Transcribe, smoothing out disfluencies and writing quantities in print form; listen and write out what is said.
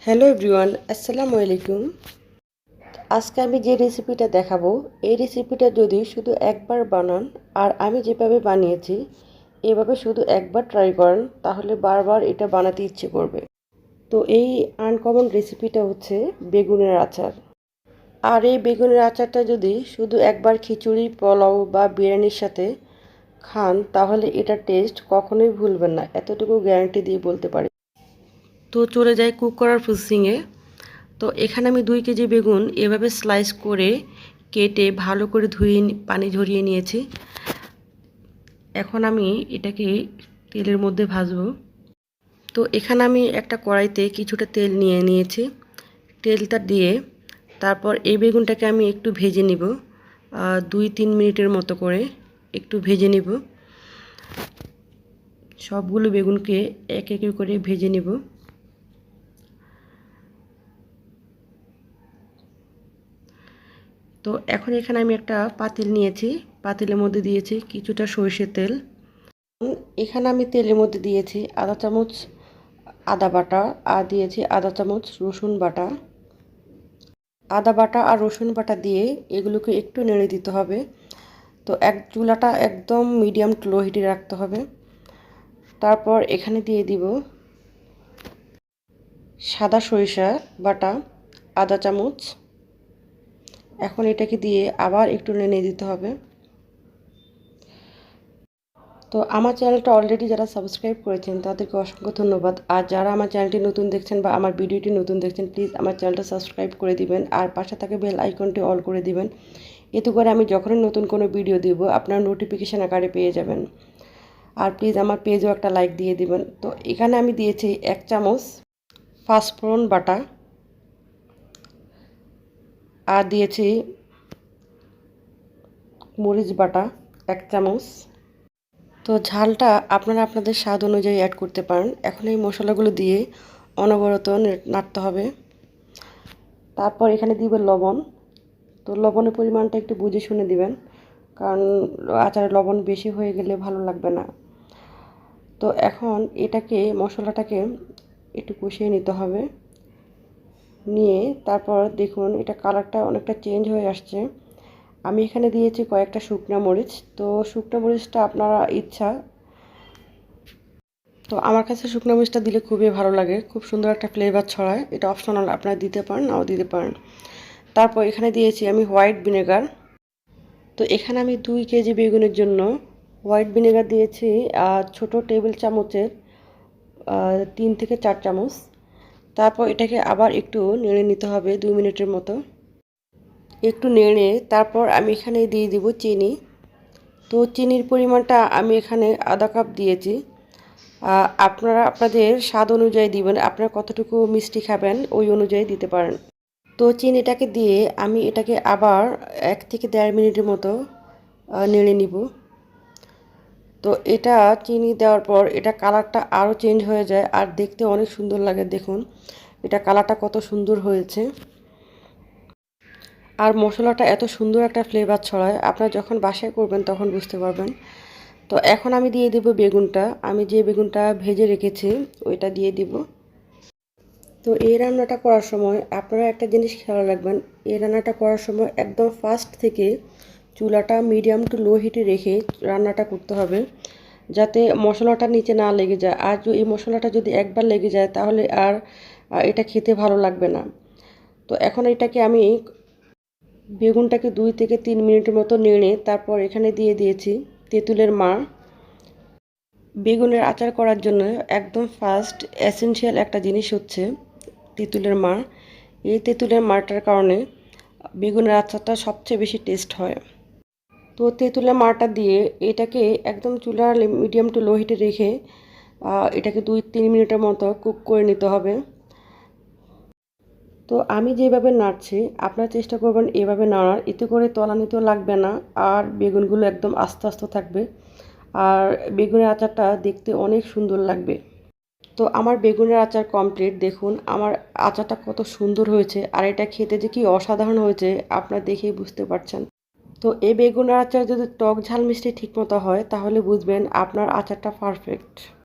Hello everyone, আসসালামু আলাইকুম। আজকে আমি যে রেসিপিটা দেখাবো, এই রেসিপিটা যদি শুধু একবার বানান আর আমি যেভাবে বানিয়েছি এভাবে শুধু একবার ট্রাই করেন তাহলে বারবার এটা বানাতে ইচ্ছে করবে। তো এই আনকমন রেসিপিটা হচ্ছে বেগুনের আচার। আর এই বেগুনের আচারটা যদি শুধু একবার খিচুড়ি, পোলাও বা বিরিয়ানির সাথে খান তাহলে এটার টেস্ট কখনোই ভুলবেন না, এতটুকু গ্যারান্টি দিয়ে বলতে পারি। তো চলে যাই কুক করার প্রসেসিংয়ে। তো এখানে আমি 2 কেজি বেগুন এভাবে স্লাইস করে কেটে ভালো করে ধুয়ে পানি ঝরিয়ে নিয়েছি। এখন আমি এটাকে তেলের মধ্যে ভাজবো। তো এখানে আমি একটা কড়াইতে কিছুটা তেল নিয়ে নিয়েছি। তেলটা দিয়ে তারপর এই বেগুনটাকে আমি একটু ভেজে নিব, 2-3 মিনিটের মতো করে একটু ভেজে নিব। সবগুলো বেগুনকে এক এক করে ভেজে নিব। তো এখন এখানে আমি একটা পাতিল নিয়েছি, পাতিলের মধ্যে দিয়েছি কিছুটা সরষের তেল। এখানে আমি তেলের মধ্যে দিয়েছি আধা চামচ আদা বাটা আর দিয়েছি আধা চামচ রসুন বাটা। আদা বাটা আর রসুন বাটা দিয়ে এগুলোকে একটু নেড়ে দিতে হবে। তো চুলাটা একদম মিডিয়াম টু লো হিটে রাখতে হবে। তারপর এখানে দিয়ে দিব সাদা সরিষা বাটা আধা চামচ। এখন এটাকে দিয়ে আবার একটু নেড়ে দিতে হবে। তো আমার চ্যানেলটা অলরেডি যারা সাবস্ক্রাইব করেছেন তাদেরকে অসংখ্য ধন্যবাদ। আর যারা আমার চ্যানেলটি নতুন দেখছেন বা আমার ভিডিওটি নতুন দেখছেন, প্লিজ আমার চ্যানেলটা সাবস্ক্রাইব করে দিবেন আর পাশে থাকা বেল আইকনটি অল করে দিবেন। এতে করে আমি যখনই নতুন কোনো ভিডিও দিব আপনার নোটিফিকেশান আকারে পেয়ে যাবেন। আর প্লিজ আমার পেজেও একটা লাইক দিয়ে দিবেন। তো এখানে আমি দিয়েছি 1 চামচ পাঁচফোড়ন বাটা আর দিয়েছি মরিচ বাটা 1 চামচ। তো ঝালটা আপনারা আপনাদের স্বাদ অনুযায়ী অ্যাড করতে পারেন। এখন এই মশলাগুলো দিয়ে অনবরত নাড়তে হবে। তারপর এখানে দিবেন লবণ। তো লবণের পরিমাণটা একটু বুঝে শুনে দিবেন, কারণ আচারে লবণ বেশি হয়ে গেলে ভালো লাগবে না। তো এখন মশলাটাকে একটু কষিয়ে নিতে হবে। নিয়ে তারপর দেখুন এটা কালারটা অনেকটা চেঞ্জ হয়ে আসছে। আমি এখানে দিয়েছি কয়েকটা শুকনা মরিচ। তো শুকনা মরিচটা আপনারা ইচ্ছা। তো আমার কাছে শুকনো মরিচটা দিলে খুবই ভালো লাগে, খুব সুন্দর একটা ফ্লেভার ছড়ায়। এটা অপশনাল, আপনারা দিতে পারেন নাও দিতে পারেন। তারপর এখানে দিয়েছি আমি হোয়াইট ভিনেগার। তো এখানে আমি 2 কেজি বেগুনের জন্য হোয়াইট ভিনেগার দিয়েছি ছোট টেবিল চামচের 3 থেকে 4 চামচ। তারপর এটাকে আবার একটু নেড়ে নিতে হবে 2 মিনিটের মতো। একটু নেড়ে তারপর আমি এখানে দিয়ে দিব চিনি। তো চিনির পরিমাণটা আমি এখানে আধা কাপ দিয়েছি। আপনারা আপনাদের স্বাদ অনুযায়ী দিবেন, আপনারা কতটুকু মিষ্টি খাবেন ওই অনুযায়ী দিতে পারেন। তো চিনিটাকে দিয়ে আমি এটাকে আবার 1 থেকে 1.5 মিনিটের মতো নেড়ে নিব। তো এটা চিনি দেওয়ার পর এটা কালারটা আরও চেঞ্জ হয়ে যায় আর দেখতে অনেক সুন্দর লাগে। দেখুন এটা কালারটা কত সুন্দর হয়েছে আর মশলাটা এত সুন্দর একটা ফ্লেভার ছড়ায়, আপনারা যখন বাসায় করবেন তখন বুঝতে পারবেন। তো এখন আমি দিয়ে দেব বেগুনটা, আমি যে বেগুনটা ভেজে রেখেছি ওইটা দিয়ে দিব। তো এই রান্নাটা করার সময় আপনারা একটা জিনিস খেয়াল রাখবেন, এই রান্নাটা করার সময় একদম ফার্স্ট থেকে চুলাটা মিডিয়াম টু লো হিটে রেখে রান্নাটা করতে হবে, যাতে মশলাটা নিচে না লেগে যায়। আর এই মশলাটা যদি একবার লেগে যায় তাহলে আর এটা খেতে ভালো লাগবে না। তো এখন এটাকে আমি বেগুনটাকে 2 থেকে 3 মিনিটের মতো নেড়ে তারপর এখানে দিয়ে দিয়েছি তেঁতুলের মাড়। বেগুনের আচার করার জন্য একদম ফার্স্ট এসেনশিয়াল একটা জিনিস হচ্ছে তেঁতুলের মাড়। এই তেঁতুলের মাড়টার কারণে বেগুনের আচারটা সবচেয়ে বেশি টেস্ট হয়। তো তেঁতুলের মাড়টা দিয়ে এটাকে একদম চুলার মিডিয়াম টু লো হিটে রেখে এটাকে 2-3 মিনিটের মতো কুক করে নিতে হবে। তো আমি যেভাবে নাড়ছি আপনারা চেষ্টা করবেন এভাবে নাড়ার, এতে করে তলানিতেও লাগবে না আর বেগুনগুলো একদম আস্তে আস্তে থাকবে আর বেগুনের আচারটা দেখতে অনেক সুন্দর লাগবে। তো আমার বেগুনের আচার কমপ্লিট। দেখুন আমার আচারটা কত সুন্দর হয়েছে আর এটা খেতে যে কি অসাধারণ হয়েছে আপনারা দেখেই বুঝতে পারছেন। তো এই বেগুনের আচার যদি টক ঝাল মিষ্টি ঠিকমতো হয় তাহলে বুঝবেন আপনার আচারটা পারফেক্ট।